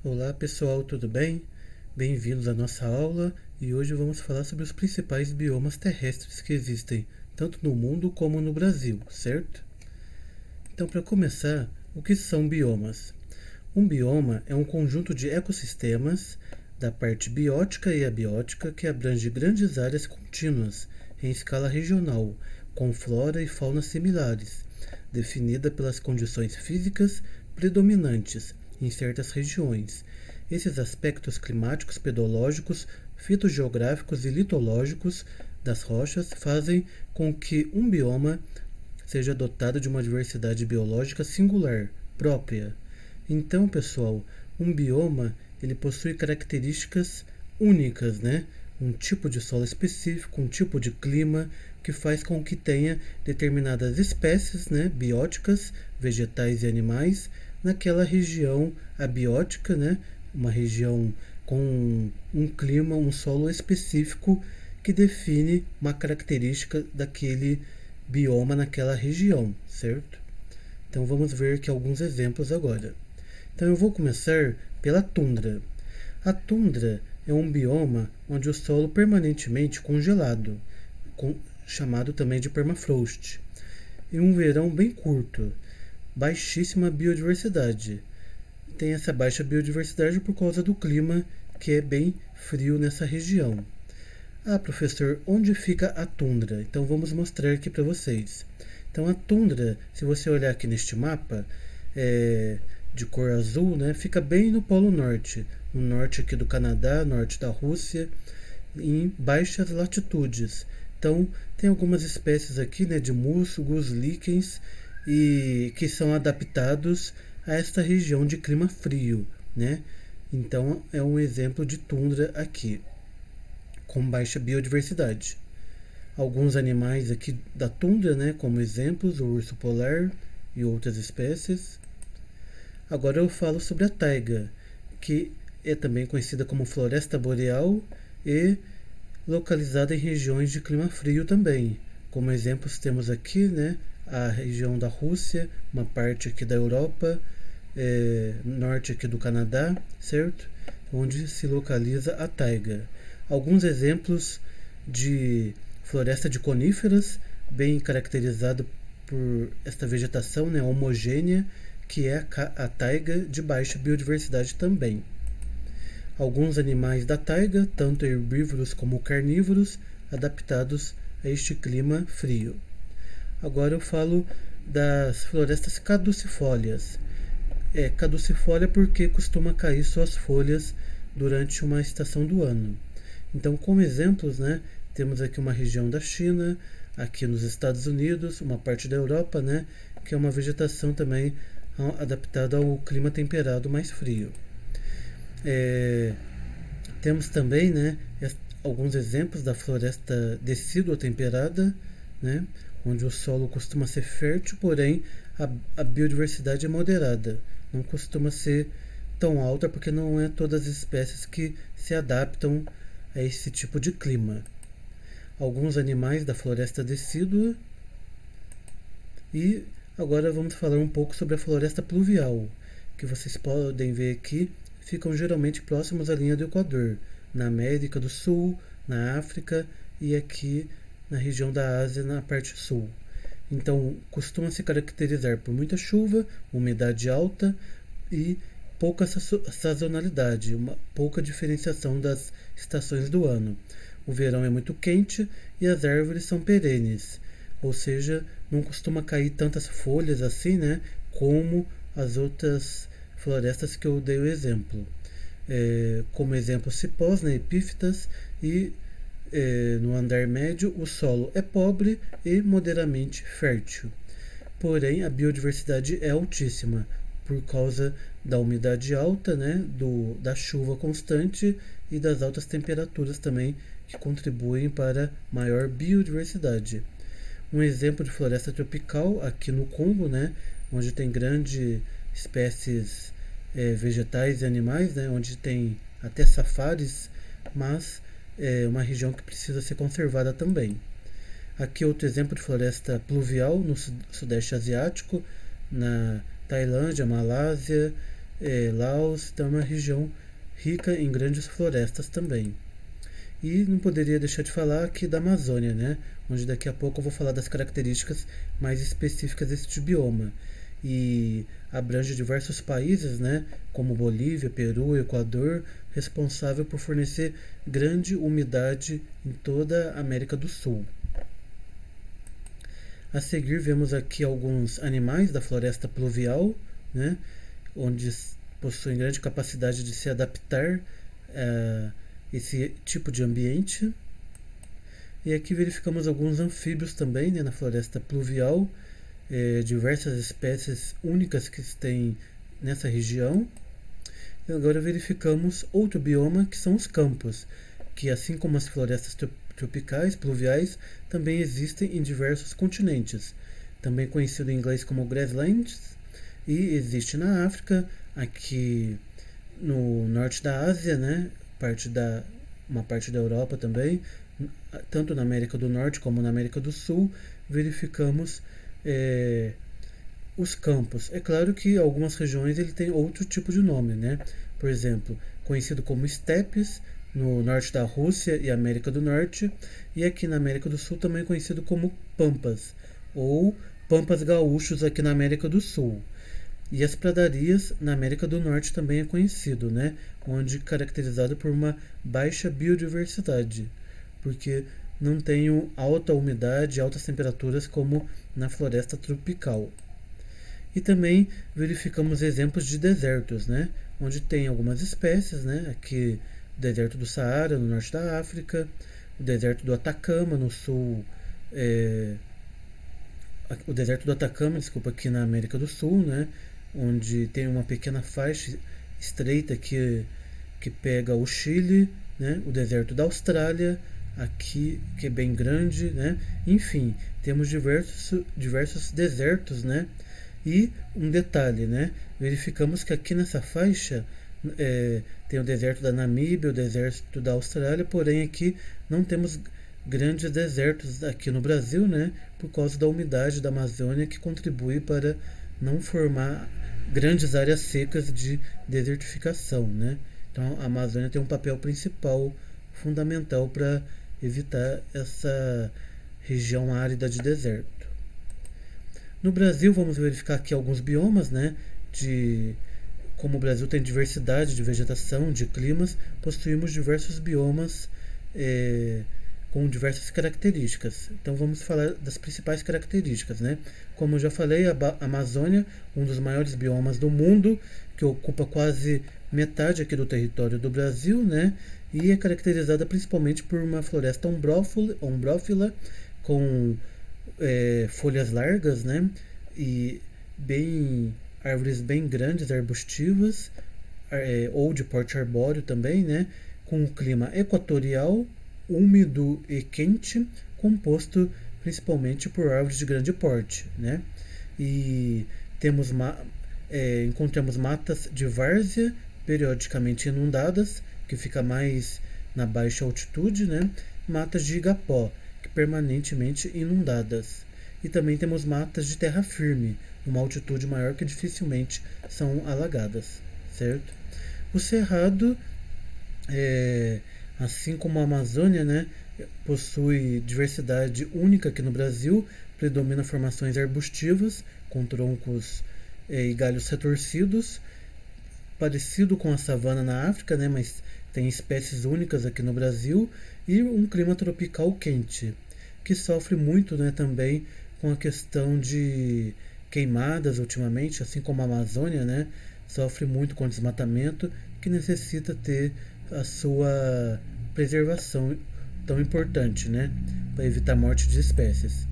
Olá pessoal, tudo bem? Bem-vindos à nossa aula e hoje vamos falar sobre os principais biomas terrestres que existem, tanto no mundo como no Brasil, certo? Então, para começar, o que são biomas? Um bioma é um conjunto de ecossistemas da parte biótica e abiótica que abrange grandes áreas contínuas em escala regional, com flora e fauna similares, definida pelas condições físicas predominantes em certas regiões. Esses aspectos climáticos, pedológicos, fitogeográficos e litológicos das rochas fazem com que um bioma seja dotado de uma diversidade biológica singular, própria. Então, pessoal, um bioma ele possui características únicas, né? Um tipo de solo específico, um tipo de clima que faz com que tenha determinadas espécies, né, bióticas, vegetais e animais naquela região abiótica, né? Uma região com um clima, um solo específico que define uma característica daquele bioma naquela região, certo? Então vamos ver aqui alguns exemplos agora. Então eu vou começar pela tundra. A tundra é um bioma onde o solo permanentemente congelado, chamado também de permafrost, e um verão bem curto, baixíssima biodiversidade. Tem essa baixa biodiversidade por causa do clima que é bem frio nessa região. Ah, professor, onde fica a tundra? Então vamos mostrar aqui para vocês. Então a tundra, se você olhar aqui neste mapa, de cor azul, né, fica bem no Polo Norte, no norte aqui do Canadá, norte da Rússia, em baixas latitudes. Então tem algumas espécies aqui, né, de músculos, líquens, e que são adaptados a esta região de clima frio, né? Então é um exemplo de tundra aqui, com baixa biodiversidade. Alguns animais aqui da tundra, né, como exemplos, o urso polar e outras espécies. Agora eu falo sobre a taiga, que é também conhecida como floresta boreal e localizada em regiões de clima frio também. Como exemplos temos aqui, né, a região da Rússia, uma parte aqui da Europa, norte aqui do Canadá, certo? Onde se localiza a taiga. Alguns exemplos de floresta de coníferas, bem caracterizado por esta vegetação, né, homogênea, que é a taiga de baixa biodiversidade também. Alguns animais da taiga, tanto herbívoros como carnívoros, adaptados a este clima frio. Agora eu falo das florestas caducifólias. Caducifólia porque costuma cair suas folhas durante uma estação do ano. Então, como exemplos, né, temos aqui uma região da China, aqui nos Estados Unidos, uma parte da Europa, né, que é uma vegetação também adaptada ao clima temperado mais frio. Temos também, né, alguns exemplos da floresta decídua temperada, né, onde o solo costuma ser fértil, porém a biodiversidade é moderada. Não costuma ser tão alta porque não é todas as espécies que se adaptam a esse tipo de clima. Alguns animais da floresta decídua. E agora vamos falar um pouco sobre a floresta pluvial, que vocês podem ver aqui, ficam geralmente próximos à linha do Equador, na América do Sul, na África e aqui na região da Ásia, na parte sul. Então, costuma se caracterizar por muita chuva, umidade alta e pouca sazonalidade, uma pouca diferenciação das estações do ano. O verão é muito quente e as árvores são perenes, ou seja, não costuma cair tantas folhas assim, né, como as outras florestas que eu dei o exemplo. Como exemplo, cipós, né, epífitas e no andar médio o solo é pobre e moderadamente fértil. Porém, a biodiversidade é altíssima por causa da umidade alta, né, da chuva constante e das altas temperaturas também que contribuem para maior biodiversidade. Um exemplo de floresta tropical aqui no Congo, né, onde tem grandes espécies vegetais e animais, né, onde tem até safaris, mas é uma região que precisa ser conservada também. Aqui outro exemplo de floresta pluvial no sudeste asiático, na Tailândia, Malásia, Laos, então é uma região rica em grandes florestas também. E não poderia deixar de falar aqui da Amazônia, né? Onde daqui a pouco eu vou falar das características mais específicas deste bioma. E abrange diversos países, né? Como Bolívia, Peru, Equador, responsável por fornecer grande umidade em toda a América do Sul. A seguir vemos aqui alguns animais da floresta pluvial, né? Onde possuem grande capacidade de se adaptar a esse tipo de ambiente. E aqui verificamos alguns anfíbios também, né, na floresta pluvial, diversas espécies únicas que tem nessa região. E agora verificamos outro bioma, que são os campos, que assim como as florestas tropicais, pluviais, também existem em diversos continentes, também conhecido em inglês como grasslands, e existe na África, aqui no norte da Ásia, né, uma parte da Europa também, tanto na América do Norte como na América do Sul, verificamos os campos. É claro que algumas regiões ele tem outro tipo de nome, né? Por exemplo, conhecido como estepes no norte da Rússia e América do Norte, e aqui na América do Sul também conhecido como pampas, ou pampas gaúchos aqui na América do Sul. E as pradarias na América do Norte também é conhecido, né? Onde caracterizado por uma baixa biodiversidade, porque não tem alta umidade, altas temperaturas como na floresta tropical. E também verificamos exemplos de desertos, né? Onde tem algumas espécies, né? Aqui o deserto do Saara, no norte da África, o deserto do Atacama, no sul, o deserto do Atacama, desculpa, aqui na América do Sul, né? Onde tem uma pequena faixa estreita que pega o Chile, né? O deserto da Austrália, aqui que é bem grande, né? Enfim, temos diversos desertos, né? E um detalhe, né? Verificamos que aqui nessa faixa tem o deserto da Namíbia, o deserto da Austrália, porém aqui não temos grandes desertos aqui no Brasil, né? Por causa da umidade da Amazônia que contribui para não formar grandes áreas secas de desertificação, né? Então a Amazônia tem um papel principal, fundamental para evitar essa região árida de deserto. No Brasil, vamos verificar aqui alguns biomas, né? Como o Brasil tem diversidade de vegetação, de climas, possuímos diversos biomas com diversas características. Então vamos falar das principais características, né? Como eu já falei, a Amazônia, um dos maiores biomas do mundo, que ocupa quase metade aqui do território do Brasil, né? E é caracterizada principalmente por uma floresta ombrófila com folhas largas, né? E árvores bem grandes, arbustivas, ou de porte arbóreo também, né? Com um clima equatorial, úmido e quente, composto principalmente por árvores de grande porte, né? E encontramos matas de várzea periodicamente inundadas, que fica mais na baixa altitude, né? Matas de igapó, que permanentemente inundadas. E também temos matas de terra firme, numa altitude maior que dificilmente são alagadas, certo? O cerrado, assim como a Amazônia, né, possui diversidade única aqui no Brasil, predomina formações arbustivas com troncos e galhos retorcidos, parecido com a savana na África, né, mas tem espécies únicas aqui no Brasil, e um clima tropical quente, que sofre muito, né, também com a questão de queimadas ultimamente, assim como a Amazônia, né, sofre muito com desmatamento, que necessita ter a sua preservação tão importante, né, para evitar a morte de espécies.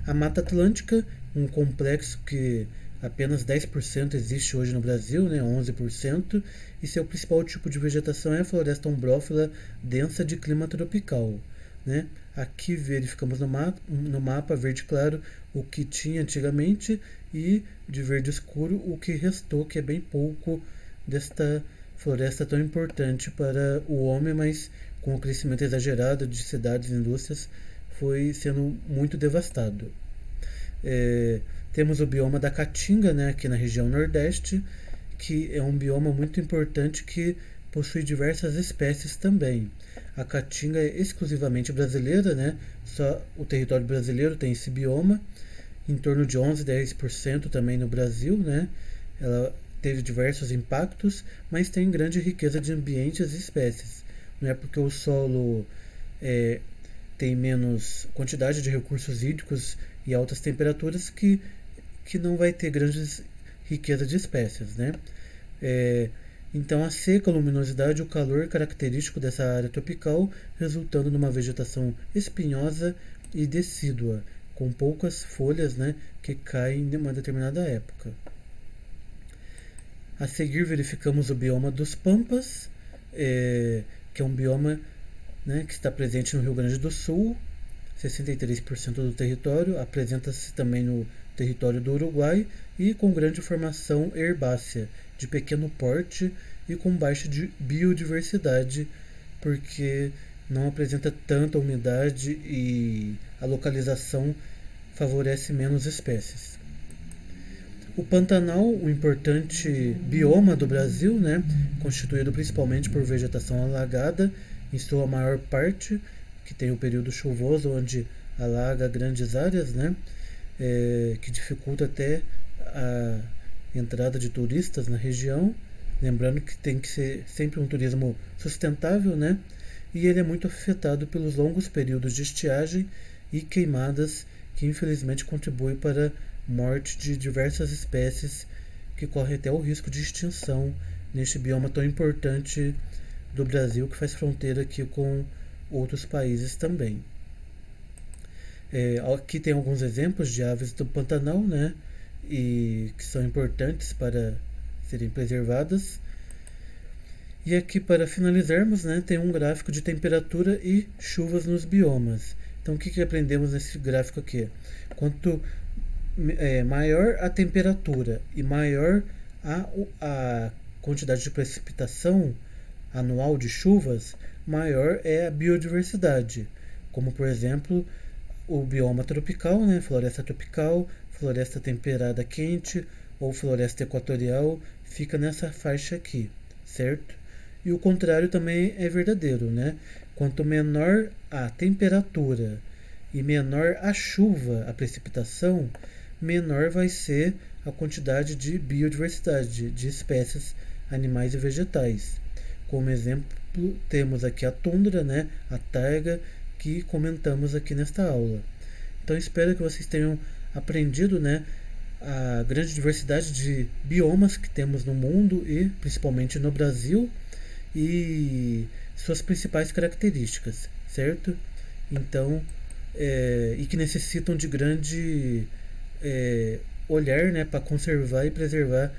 A Mata Atlântica, um complexo que apenas 10% existe hoje no Brasil, né, 11%, e seu principal tipo de vegetação é a floresta ombrófila densa de clima tropical, né? Aqui verificamos no mapa verde claro o que tinha antigamente e de verde escuro o que restou, que é bem pouco desta floresta tão importante para o homem, mas com o crescimento exagerado de cidades e indústrias foi sendo muito devastado. Temos o bioma da Caatinga, né, aqui na região Nordeste, que é um bioma muito importante que possui diversas espécies também. A caatinga é exclusivamente brasileira, né? Só o território brasileiro tem esse bioma, em torno de 11, 10% também no Brasil, né? Ela teve diversos impactos, mas tem grande riqueza de ambientes e espécies. Não é porque o solo tem menos quantidade de recursos hídricos e altas temperaturas que não vai ter grandes riqueza de espécies, né? Então a seca, a luminosidade e o calor característico dessa área tropical, resultando numa vegetação espinhosa e decídua, com poucas folhas, né, que caem em uma determinada época. A seguir verificamos o bioma dos Pampas, que é um bioma, né, que está presente no Rio Grande do Sul, 63% do território, apresenta-se também no território do Uruguai e com grande formação herbácea, de pequeno porte e com baixa biodiversidade, porque não apresenta tanta umidade e a localização favorece menos espécies. O Pantanal, um importante bioma do Brasil, né, constituído principalmente por vegetação alagada, em sua maior parte, que tem o período chuvoso, onde alaga grandes áreas, né, que dificulta até a entrada de turistas na região. Lembrando que tem que ser sempre um turismo sustentável, né? E ele é muito afetado pelos longos períodos de estiagem e queimadas, que infelizmente contribuem para a morte de diversas espécies que correm até o risco de extinção neste bioma tão importante do Brasil, que faz fronteira aqui com outros países também. Aqui tem alguns exemplos de aves do Pantanal, né? E que são importantes para serem preservadas. E aqui, para finalizarmos, né, tem um gráfico de temperatura e chuvas nos biomas. Então o que aprendemos nesse gráfico aqui? Quanto maior a temperatura e maior a quantidade de precipitação anual de chuvas, maior é a biodiversidade. Como, por exemplo, o bioma tropical, né, floresta tropical, floresta temperada quente ou floresta equatorial, fica nessa faixa aqui, certo? E o contrário também é verdadeiro, né? Quanto menor a temperatura e menor a chuva, a precipitação, menor vai ser a quantidade de biodiversidade, de espécies animais e vegetais. Como exemplo, temos aqui a tundra, né? A taiga, que comentamos aqui nesta aula. Então espero que vocês tenham aprendido, né, a grande diversidade de biomas que temos no mundo e principalmente no Brasil e suas principais características, certo? Então, e que necessitam de grande olhar, né, para conservar e preservar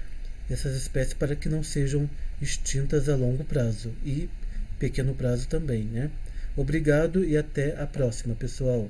essas espécies para que não sejam extintas a longo prazo e pequeno prazo também, né? Obrigado e até a próxima, pessoal.